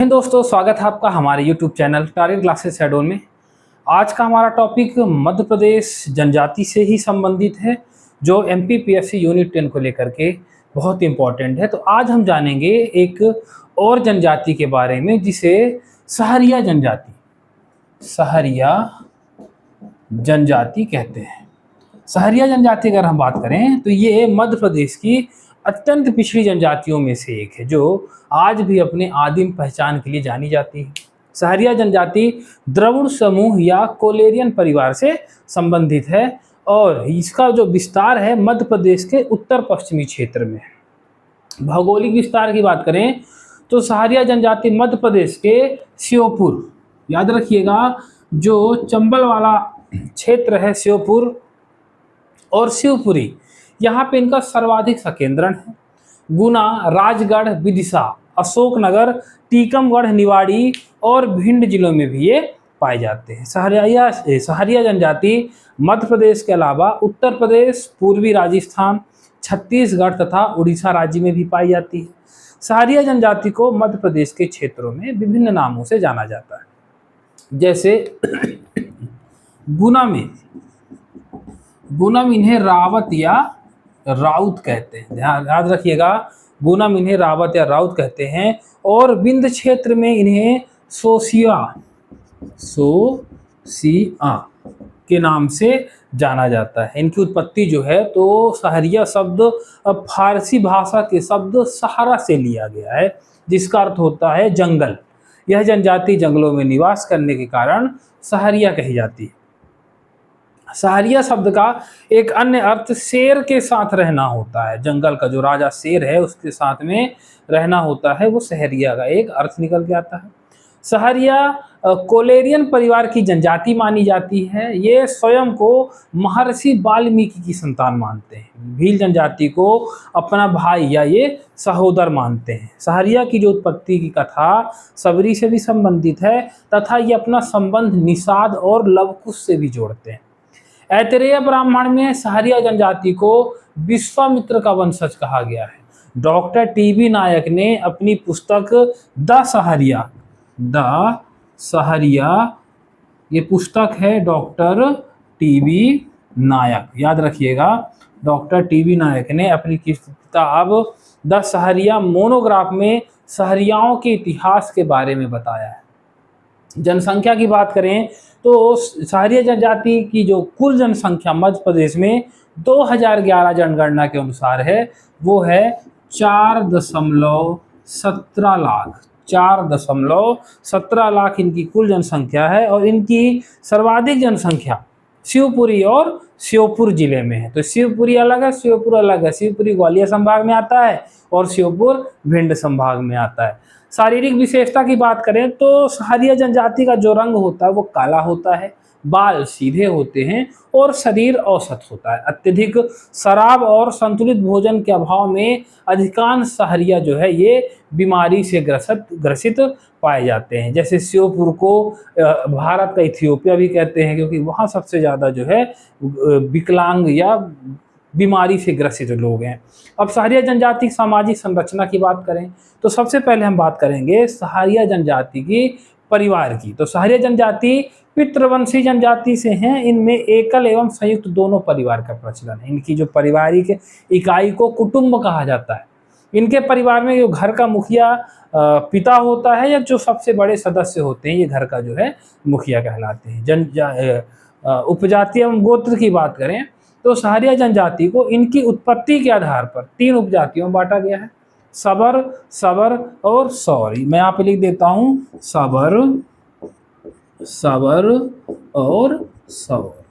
दोस्तों, स्वागत है आपका हमारे YouTube चैनल टारगेट क्लासेस शैडोल में। आज का हमारा टॉपिक मध्य प्रदेश जनजाति से ही संबंधित है, जो MPPSC यूनिट 10 को लेकर के बहुत इंपॉर्टेंट है। तो आज हम जानेंगे एक और जनजाति के बारे में, जिसे सहरिया जनजाति कहते हैं। सहरिया जनजाति अगर हम बात करें तो ये मध्य प्रदेश की अत्यंत पिछड़ी जनजातियों में से एक है, जो आज भी अपने आदिम पहचान के लिए जानी जाती है। सहरिया जनजाति द्रविड़ समूह या कोलेरियन परिवार से संबंधित है और इसका जो विस्तार है मध्य प्रदेश के उत्तर पश्चिमी क्षेत्र में है। भौगोलिक विस्तार की बात करें तो सहरिया जनजाति मध्य प्रदेश के श्योपुर, याद रखिएगा, जो चंबल वाला क्षेत्र है श्योपुर और शिवपुरी, यहाँ पे इनका सर्वाधिक संकेंद्रण है। गुना, राजगढ़, विदिशा, अशोकनगर, टीकमगढ़, निवाड़ी और भिंड जिलों में भी ये पाए जाते हैं। सहरिया जनजाति मध्य प्रदेश के अलावा उत्तर प्रदेश, पूर्वी राजस्थान, छत्तीसगढ़ तथा उड़ीसा राज्य में भी पाई जाती है। सहरिया जनजाति को मध्य प्रदेश के क्षेत्रों में विभिन्न नामों से जाना जाता है, जैसे गुना में इन्हें रावत या राउत कहते हैं। याद रखिएगा, गुना में इन्हें रावत या राउत कहते हैं। और विंध्य क्षेत्र में इन्हें सोसिया के नाम से जाना जाता है। इनकी उत्पत्ति जो है तो सहरिया शब्द फारसी भाषा के शब्द सहारा से लिया गया है, जिसका अर्थ होता है जंगल। यह जनजाति जंगलों में निवास करने के कारण सहरिया कही जाती है। सहरिया शब्द का एक अन्य अर्थ शेर के साथ रहना होता है। जंगल का जो राजा शेर है उसके साथ में रहना होता है, वो सहरिया का एक अर्थ निकल के आता है। सहरिया कोलेरियन परिवार की जनजाति मानी जाती है। ये स्वयं को महर्षि वाल्मीकि की संतान मानते हैं। भील जनजाति को अपना भाई या ये सहोदर मानते हैं। सहरिया की जो उत्पत्ति की कथा सबरी से भी संबंधित है तथा ये अपना संबंध निषाद और लवकुश से भी जोड़ते हैं। ऐतरेय ब्राह्मण में सहरिया जनजाति को विश्वामित्र का वंशज कहा गया है। डॉक्टर TB नायक ने अपनी पुस्तक द सहरिया, ये पुस्तक है डॉक्टर TB नायक, याद रखिएगा, डॉक्टर TB नायक ने अपनी किताब द सहरिया मोनोग्राफ में सहरियाओं के इतिहास के बारे में बताया है। जनसंख्या की बात करें तो सहरिया जनजाति की जो कुल जनसंख्या मध्य प्रदेश में 2011 जनगणना के अनुसार है, वो है 4.17 लाख। 4.17 लाख इनकी कुल जनसंख्या है और इनकी सर्वाधिक जनसंख्या शिवपुरी और श्योपुर जिले में है। तो शिवपुरी अलग है, श्योपुर अलग है। शिवपुरी ग्वालियर संभाग में आता है और श्योपुर भिंड संभाग में आता है। शारीरिक विशेषता की बात करें तो सहरिया जनजाति का जो रंग होता है वो काला होता है, बाल सीधे होते हैं और शरीर औसत होता है। अत्यधिक शराब और संतुलित भोजन के अभाव में अधिकांश सहरिया जो है ये बीमारी से ग्रसित पाए जाते हैं। जैसे श्योपुर को भारत का इथियोपिया भी कहते हैं, क्योंकि वहाँ सबसे ज़्यादा जो है विकलांग या बीमारी से ग्रसित लोग हैं। अब सहरिया जनजाति की सामाजिक संरचना की बात करें तो सबसे पहले हम बात करेंगे सहरिया जनजाति की परिवार की। तो सहरिया जनजाति पितृवंशी जनजाति से हैं। इनमें एकल एवं संयुक्त दोनों परिवार का प्रचलन है। इनकी जो पारिवारिक इकाई को कुटुंब कहा जाता है। इनके परिवार में जो घर का मुखिया पिता होता है या जो सबसे बड़े सदस्य होते हैं, ये घर का जो है मुखिया कहलाते हैं। उपजाति एवं गोत्र की बात करें तो सहरिया जनजाति को इनकी उत्पत्ति के आधार पर 3 उपजातियों में बांटा गया है, सबर और सौरी। मैं यहाँ पे लिख देता हूँ सबर और सौर।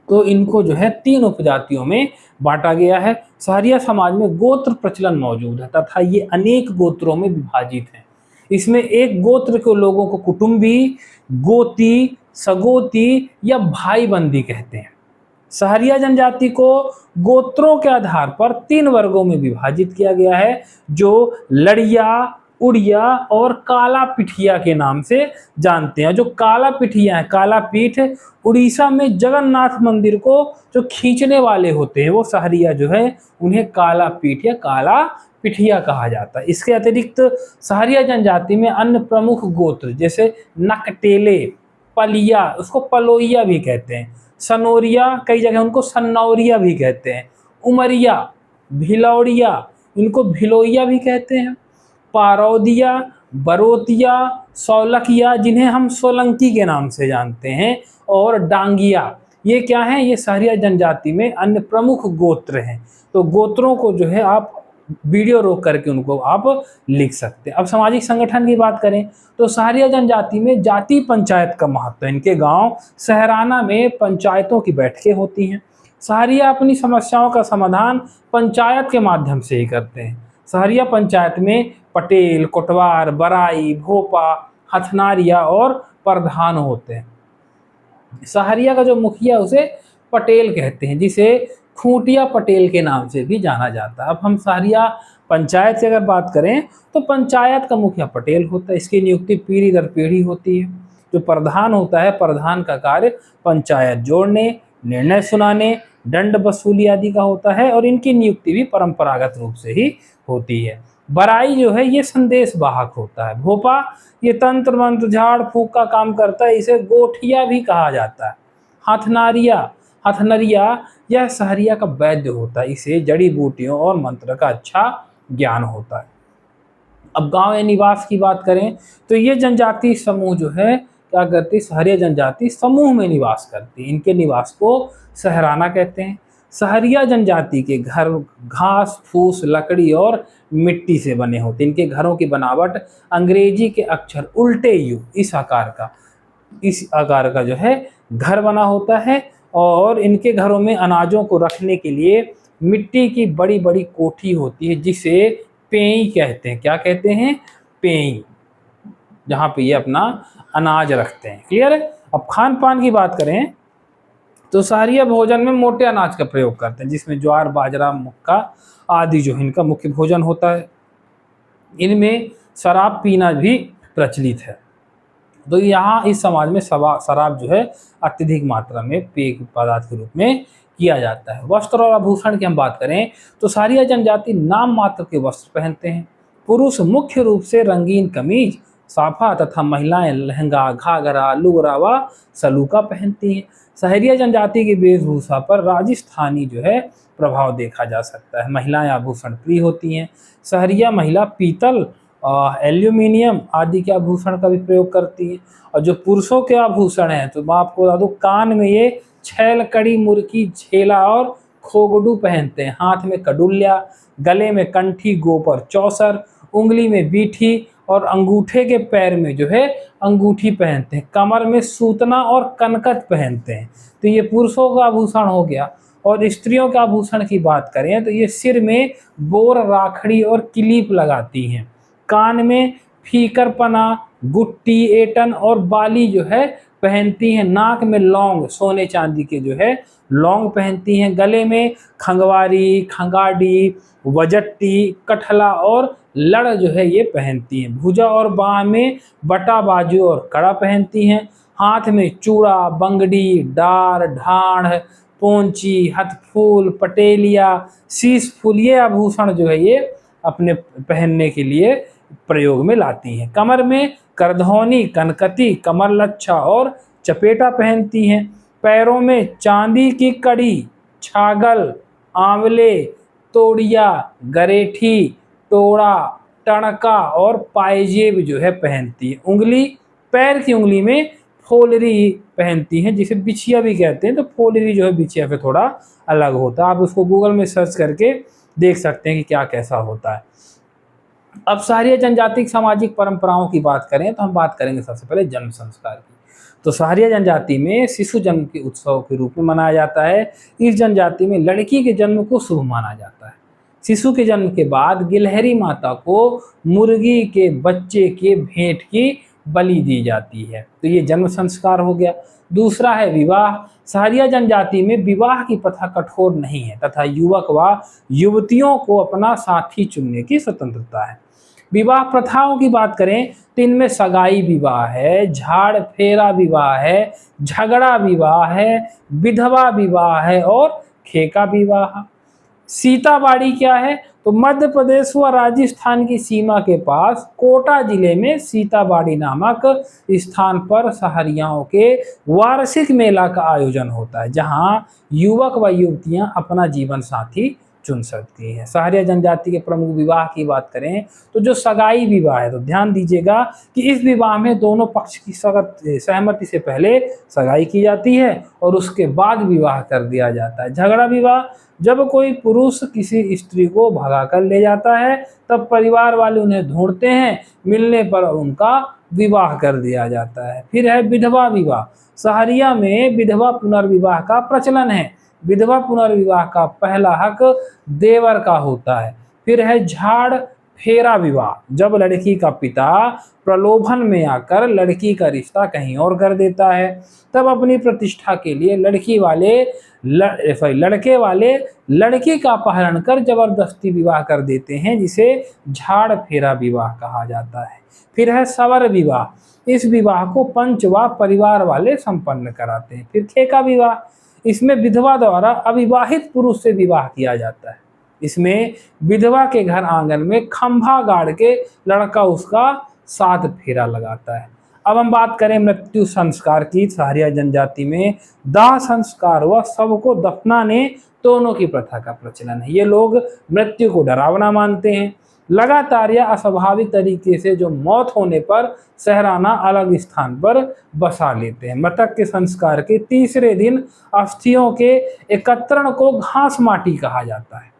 तो इनको जो है 3 उपजातियों में बांटा गया है। सहरिया समाज में गोत्र प्रचलन मौजूद है तथा ये अनेक गोत्रों में विभाजित है। इसमें एक गोत्र के लोगों को कुटुंबी, गोती, सगोती या भाई बंदी कहते हैं। सहरिया जनजाति को गोत्रों के आधार पर 3 वर्गों में विभाजित किया गया है, जो लड़िया, उड़िया और काला पिठिया के नाम से जानते हैं। जो काला पिठिया है, काला पीठ, उड़ीसा में जगन्नाथ मंदिर को जो खींचने वाले होते हैं वो सहरिया जो है उन्हें काला पीठ या काला पिठिया कहा जाता है। इसके अतिरिक्त सहरिया जनजाति में अन्य प्रमुख गोत्र जैसे नकटेले, पलिया, उसको पलोइया भी कहते हैं, सनोरिया, कई जगह उनको सन्नौरिया भी कहते हैं, उमरिया, भिलौड़िया, इनको भिलोइया भी कहते हैं, पारौदिया, बरोतिया, सौलकिया, जिन्हें हम सोलंकी के नाम से जानते हैं, और डांगिया, ये क्या हैं? ये सहरिया जनजाति में अन्य प्रमुख गोत्र हैं। तो गोत्रों को जो है आप वीडियो रोक करके उनको आप लिख सकते हैं। अब सामाजिक संगठन की बात करें तो सहरिया जनजाति में जाति पंचायत का महत्व है। इनके गांव सहराना में पंचायतों की बैठकें होती हैं। सहरिया अपनी समस्याओं का समाधान पंचायत के माध्यम से ही करते हैं। सहरिया पंचायत में पटेल, कोटवार, बराई, भोपा, हथनारिया और प्रधान होते हैं। सहरिया का जो मुखिया उसे पटेल कहते हैं, जिसे खूंटिया पटेल के नाम से भी जाना जाता है। अब हम सहरिया पंचायत से अगर बात करें तो पंचायत का मुखिया पटेल होता है। इसकी नियुक्ति पीढ़ी दर पीढ़ी होती है। जो प्रधान होता है, प्रधान का कार्य पंचायत जोड़ने, निर्णय सुनाने, दंड वसूली आदि का होता है, और इनकी नियुक्ति भी परंपरागत रूप से ही होती है। बराई जो है ये संदेश वाहक होता है। भोपा ये तंत्र मंत्र झाड़ फूक का काम करता है, इसे गोठिया भी कहा जाता है। हथनरिया यह सहरिया का वैद्य होता है, इसे जड़ी बूटियों और मंत्र का अच्छा ज्ञान होता है। अब गांव या निवास की बात करें तो ये जनजाति समूह जो है क्या करती है? सहरिया जनजाति समूह में निवास करती है। इनके निवास को सहराना कहते हैं। सहरिया जनजाति के घर घास फूस, लकड़ी और मिट्टी से बने होते हैं। इनके घरों की बनावट अंग्रेजी के अक्षर उल्टे यू इस आकार का जो है घर बना होता है, और इनके घरों में अनाजों को रखने के लिए मिट्टी की बड़ी बड़ी कोठी होती है, जिसे पेई कहते हैं। क्या कहते हैं? पेई, जहाँ पे ये अपना अनाज रखते हैं। क्लियर है? अब खान पान की बात करें तो सहरिया भोजन में मोटे अनाज का प्रयोग करते हैं, जिसमें ज्वार, बाजरा, मक्का आदि जो इनका मुख्य भोजन होता है। इनमें शराब पीना भी प्रचलित है। तो यहाँ इस समाज में शराब जो है अत्यधिक मात्रा में पेय पदार्थ के रूप में किया जाता है। वस्त्र और आभूषण की हम बात करें तो सहरिया जनजाति नाम मात्र के वस्त्र पहनते हैं। पुरुष मुख्य रूप से रंगीन कमीज, साफा तथा महिलाएं लहंगा, घाघरा, लुगरा व सलूका पहनती हैं। सहरिया जनजाति की वेशभूषा पर राजस्थानी जो है प्रभाव देखा जा सकता है। महिलाएं आभूषण प्रिय होती हैं। सहरिया महिला पीतल, एल्यूमिनियम आदि के आभूषण का भी प्रयोग करती है। और जो पुरुषों के आभूषण हैं तो मैं आपको बता दूं, कान में ये छैल, कड़ी, मुर्की, झेला और खोगडू पहनते हैं। हाथ में कड़ुलिया, गले में कंठी, गोपर, चौसर, उंगली में बीठी और अंगूठे के पैर में जो है अंगूठी पहनते हैं। कमर में सूतना और कनकत पहनते हैं। तो ये पुरुषों का आभूषण हो गया। और स्त्रियों के आभूषण की बात करें तो ये सिर में बोर, राखड़ी और क्लिप लगाती हैं। कान में फीकरपना, गुट्टी, एटन और बाली जो है पहनती हैं। नाक में लौंग, सोने चांदी के जो है लौंग पहनती हैं। गले में खंगवारी, खंगाडी, वजट्टी, कठला और लड़ जो है ये पहनती हैं। भुजा और बाह में बटा, बाजू और कड़ा पहनती हैं। हाथ में चूड़ा, बंगड़ी, डार, ढाढ़, पोंची, हथफूल, पटेलिया, शीश फूल, ये आभूषण जो है ये अपने पहनने के लिए प्रयोग में लाती हैं। कमर में करधौनी, कनकती, कमर लच्छा और चपेटा पहनती हैं। पैरों में चांदी की कड़ी, छागल, आंवले, तोड़िया, गरेठी, टोड़ा, टणका और पायजेब जो है पहनती है। पैर की उंगली में फोलरी पहनती हैं, जिसे बिछिया भी कहते हैं। तो फोलरी जो है बिछिया से थोड़ा अलग होता है। आप उसको गूगल में सर्च करके देख सकते हैं कि क्या कैसा होता है। अब सहरिया जनजाति की सामाजिक परंपराओं की बात करें तो हम बात करेंगे सबसे पहले जन्म संस्कार की। तो सहरिया जनजाति में शिशु जन्म के उत्सव के रूप में मनाया जाता है। इस जनजाति में लड़की के जन्म को शुभ माना जाता है। शिशु के जन्म के बाद गिलहरी माता को मुर्गी के बच्चे के भेंट की बलि दी जाती है। तो ये जन्म संस्कार हो गया। दूसरा है विवाह। सहरिया जनजाति में विवाह की प्रथा कठोर नहीं है तथा युवक व युवतियों को अपना साथी चुनने की स्वतंत्रता है। विवाह प्रथाओं की बात करें तो इनमें सगाई विवाह है, झाड़ फेरा विवाह है, झगड़ा विवाह है, विधवा विवाह है और खेका विवाह। सीताबाड़ी क्या है? तो मध्य प्रदेश व राजस्थान की सीमा के पास कोटा जिले में सीताबाड़ी नामक स्थान पर सहरियाओं के वार्षिक मेला का आयोजन होता है, जहां युवक व युवतियां अपना जीवन साथी चुन सकती हैं। सहरिया जनजाति के प्रमुख विवाह की बात करें तो जो सगाई विवाह है, तो ध्यान दीजिएगा कि इस विवाह में दोनों पक्ष की सहमति से पहले सगाई की जाती है और उसके बाद विवाह कर दिया जाता है। झगड़ा विवाह, जब कोई पुरुष किसी स्त्री को भगा कर ले जाता है तब परिवार वाले उन्हें ढूंढते हैं, मिलने पर उनका विवाह कर दिया जाता है। फिर है विधवा विवाह। सहरिया में विधवा पुनर्विवाह का प्रचलन है। विधवा पुनर्विवाह का पहला हक देवर का होता है। फिर है झाड़ फेरा विवाह, जब लड़की का पिता प्रलोभन में आकर लड़की का रिश्ता कहीं और कर देता है, तब अपनी प्रतिष्ठा के लिए लड़के वाले लड़की का अपहरण कर जबरदस्ती विवाह कर देते हैं, जिसे झाड़ फेरा विवाह कहा जाता है। फिर है सवर विवाह। इस विवाह को पंच व परिवार वाले संपन्न कराते हैं। फिर ठेका विवाह, इसमें विधवा द्वारा अविवाहित पुरुष से विवाह किया जाता है। इसमें विधवा के घर आंगन में खंभा गाड़ के लड़का उसका 7 फेरा लगाता है। अब हम बात करें मृत्यु संस्कार की। सहरिया जनजाति में दाह संस्कार व शव को दफनाने दोनों की प्रथा का प्रचलन है। ये लोग मृत्यु को डरावना मानते हैं। लगातार या अस्वाभाविक तरीके से जो मौत होने पर सहराना अलग स्थान पर बसा लेते हैं। मृतक के संस्कार के तीसरे दिन अस्थियों के एकत्रण को घास माटी कहा जाता है।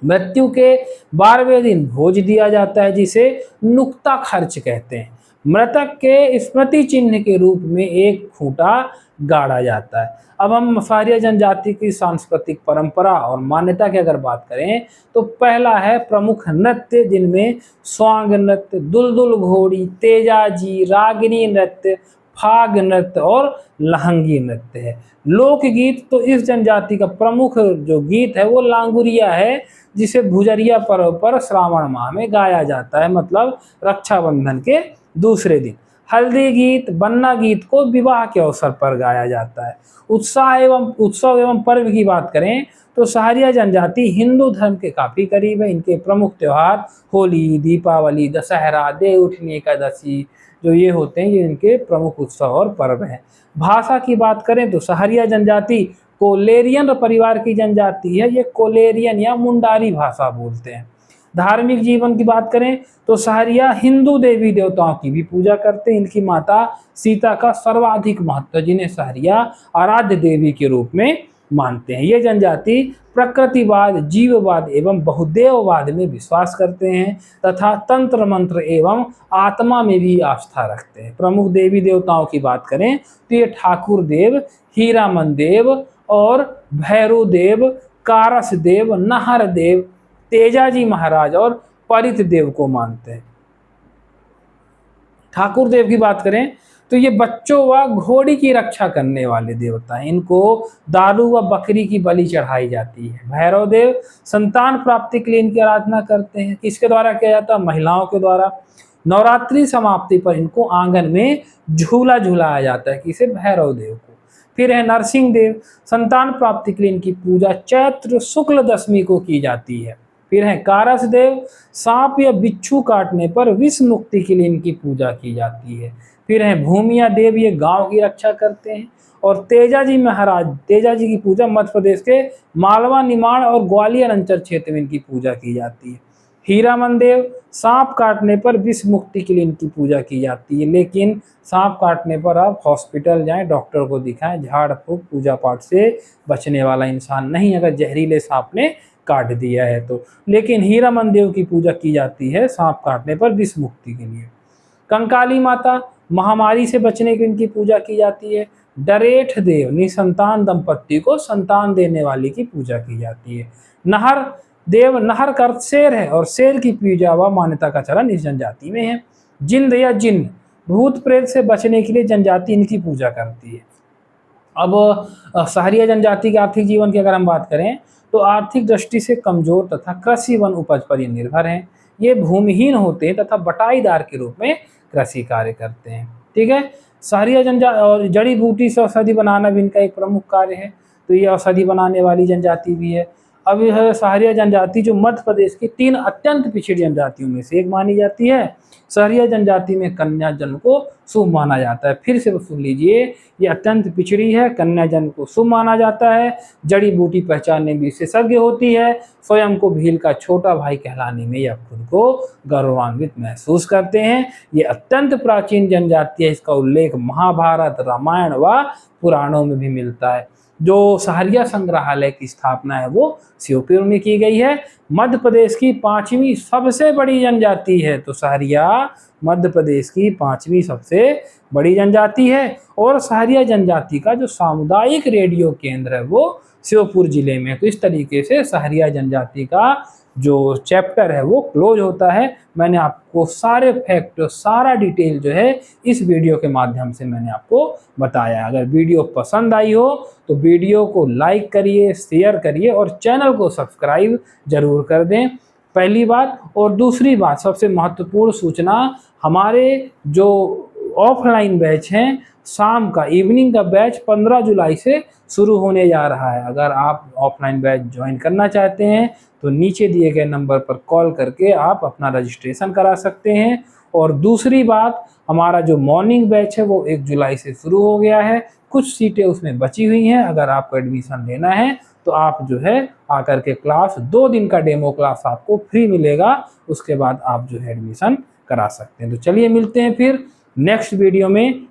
मृत्यु के 12वें दिन भोज दिया जाता है, जिसे नुक्ता खर्च कहते हैं। मृतक के स्मृति चिन्ह के रूप में एक खूंटा गाड़ा जाता है। अब हम सहरिया जनजाति की सांस्कृतिक परंपरा और मान्यता की अगर बात करें तो पहला है प्रमुख नृत्य, जिनमें स्वांग नृत्य, दुलदुल घोड़ी, तेजाजी, रागिनी नृत्य, फाग नृत्य और लहंगी नृत्य है। लोकगीत, तो इस जनजाति का प्रमुख जो गीत है वो लांगुरिया है, जिसे भुजरिया पर्व पर श्रावण माह में गाया जाता है, मतलब रक्षाबंधन के दूसरे दिन। हल्दी गीत, बन्ना गीत को विवाह के अवसर पर गाया जाता है। उत्सव एवं पर्व की बात करें तो सहरिया जनजाति हिंदू धर्म के काफी करीब है। इनके प्रमुख त्योहार होली, दीपावली, दशहरा, देवउठनी एकादशी जो ये होते हैं, ये इनके प्रमुख उत्सव और पर्व हैं। भाषा की बात करें तो सहरिया जनजाति कोलेरियन परिवार की जनजाति है। ये कोलेरियन या मुंडारी भाषा बोलते हैं। धार्मिक जीवन की बात करें तो सहरिया हिंदू देवी देवताओं की भी पूजा करते हैं। इनकी माता सीता का सर्वाधिक महत्व है, जिन्हें सहरिया आराध्य देवी के रूप में मानते हैं। ये जनजाति प्रकृतिवाद, जीववाद एवं बहुदेववाद में विश्वास करते हैं तथा तंत्र मंत्र एवं आत्मा में भी आस्था रखते हैं। प्रमुख देवी देवताओं की बात करें तो ये ठाकुर देव, हीरामन देव और भैरव देव, कारस देव, नाहर देव, तेजाजी महाराज और परित देव को मानते हैं। ठाकुर देव की बात करें तो ये बच्चों व घोड़ी की रक्षा करने वाले देवता हैं। इनको दारू व बकरी की बलि चढ़ाई जाती है। भैरव देव संतान प्राप्ति के लिए इनकी आराधना करते हैं। किसके द्वारा किया जाता है? महिलाओं के द्वारा। नवरात्रि समाप्ति पर इनको आंगन में झूला झुलाया जाता है, किसे? भैरव देव को। फिर है नरसिंह देव, संतान प्राप्ति के लिए इनकी पूजा चैत्र शुक्ल दशमी को की जाती है। फिर है कारस देव, सांप या बिच्छू काटने पर विष मुक्ति के लिए इनकी पूजा की जाती है। फिर है भूमिया देव, ये गांव की रक्षा करते हैं। और तेजाजी महाराज, तेजाजी की पूजा मध्य प्रदेश के मालवा, निमाड़ और ग्वालियर अंचल क्षेत्र में इनकी पूजा की जाती है। हीरामन देव, सांप काटने पर विष मुक्ति के लिए इनकी पूजा की जाती है। लेकिन सांप काटने पर आप हॉस्पिटल जाएं, डॉक्टर को दिखाएं। झाड़ फूक पूजा पाठ से बचने वाला इंसान नहीं, अगर जहरीले सांप ने काट दिया है तो। लेकिन हीरामन देव की पूजा की जाती है सांप काटने पर विष मुक्ति के लिए। कंकाली माता, महामारी से बचने की इनकी पूजा की जाती है। डरेठ देव, निसंतान दंपत्ति को संतान देने वाली की पूजा की जाती है। नहर देव, नहर का अर्थ शेर है और शेर की पूजा व मान्यता का चलन इस जनजाति में है। जिंद या जिन्न, भूत प्रेत से बचने के लिए जनजाति इनकी पूजा करती है। अब सहरिया जनजाति के आर्थिक जीवन की अगर हम बात करें तो आर्थिक दृष्टि से कमजोर तथा कृषि वन उपज पर ये निर्भर हैं। ये भूमिहीन होते हैं तथा बटाईदार के रूप में कृषि कार्य करते हैं। ठीक है। सहरिया जनजाति और जड़ी बूटी से औषधि बनाना भी इनका एक प्रमुख कार्य है, तो ये औषधि बनाने वाली जनजाति भी है। अब यह सहरिया जनजाति जो मध्य प्रदेश की 3 अत्यंत पिछड़ी जनजातियों में से एक मानी जाती है। सहरिया जनजाति में कन्या जन्म को शुभ माना जाता है। फिर से सुन लीजिए, ये अत्यंत पिछड़ी है, कन्या जन्म को शुभ माना जाता है, जड़ी बूटी पहचानने में विशेषज्ञ होती है, स्वयं को भील का छोटा भाई कहलाने में यह खुद को गौरवान्वित महसूस करते हैं। ये अत्यंत प्राचीन जनजाति है, इसका उल्लेख महाभारत, रामायण व पुराणों में भी मिलता है। जो सहरिया संग्रहालय की स्थापना है वो श्योपुर में की गई है। मध्य प्रदेश की 5वीं सबसे बड़ी जनजाति है, तो सहरिया मध्य प्रदेश की 5वीं सबसे बड़ी जनजाति है। और सहरिया जनजाति का जो सामुदायिक रेडियो केंद्र है वो श्योपुर जिले में। तो इस तरीके से सहरिया जनजाति का जो चैप्टर है वो क्लोज होता है। मैंने आपको सारे फैक्ट, सारा डिटेल जो है इस वीडियो के माध्यम से मैंने आपको बताया। अगर वीडियो पसंद आई हो तो वीडियो को लाइक करिए, शेयर करिए और चैनल को सब्सक्राइब जरूर कर दें, पहली बात। और दूसरी बात, सबसे महत्वपूर्ण सूचना, हमारे जो ऑफलाइन बैच हैं, शाम का इवनिंग का बैच 15 जुलाई से शुरू होने जा रहा है। अगर आप ऑफलाइन बैच ज्वाइन करना चाहते हैं तो नीचे दिए गए नंबर पर कॉल करके आप अपना रजिस्ट्रेशन करा सकते हैं। और दूसरी बात, हमारा जो मॉर्निंग बैच है वो 1 जुलाई से शुरू हो गया है, कुछ सीटें उसमें बची हुई हैं। अगर आपको एडमिशन लेना है तो आप जो है आकर के क्लास, 2 दिन का डेमो क्लास आपको फ्री मिलेगा, उसके बाद आप जो है एडमिशन करा सकते हैं। तो चलिए मिलते हैं फिर नेक्स्ट वीडियो में।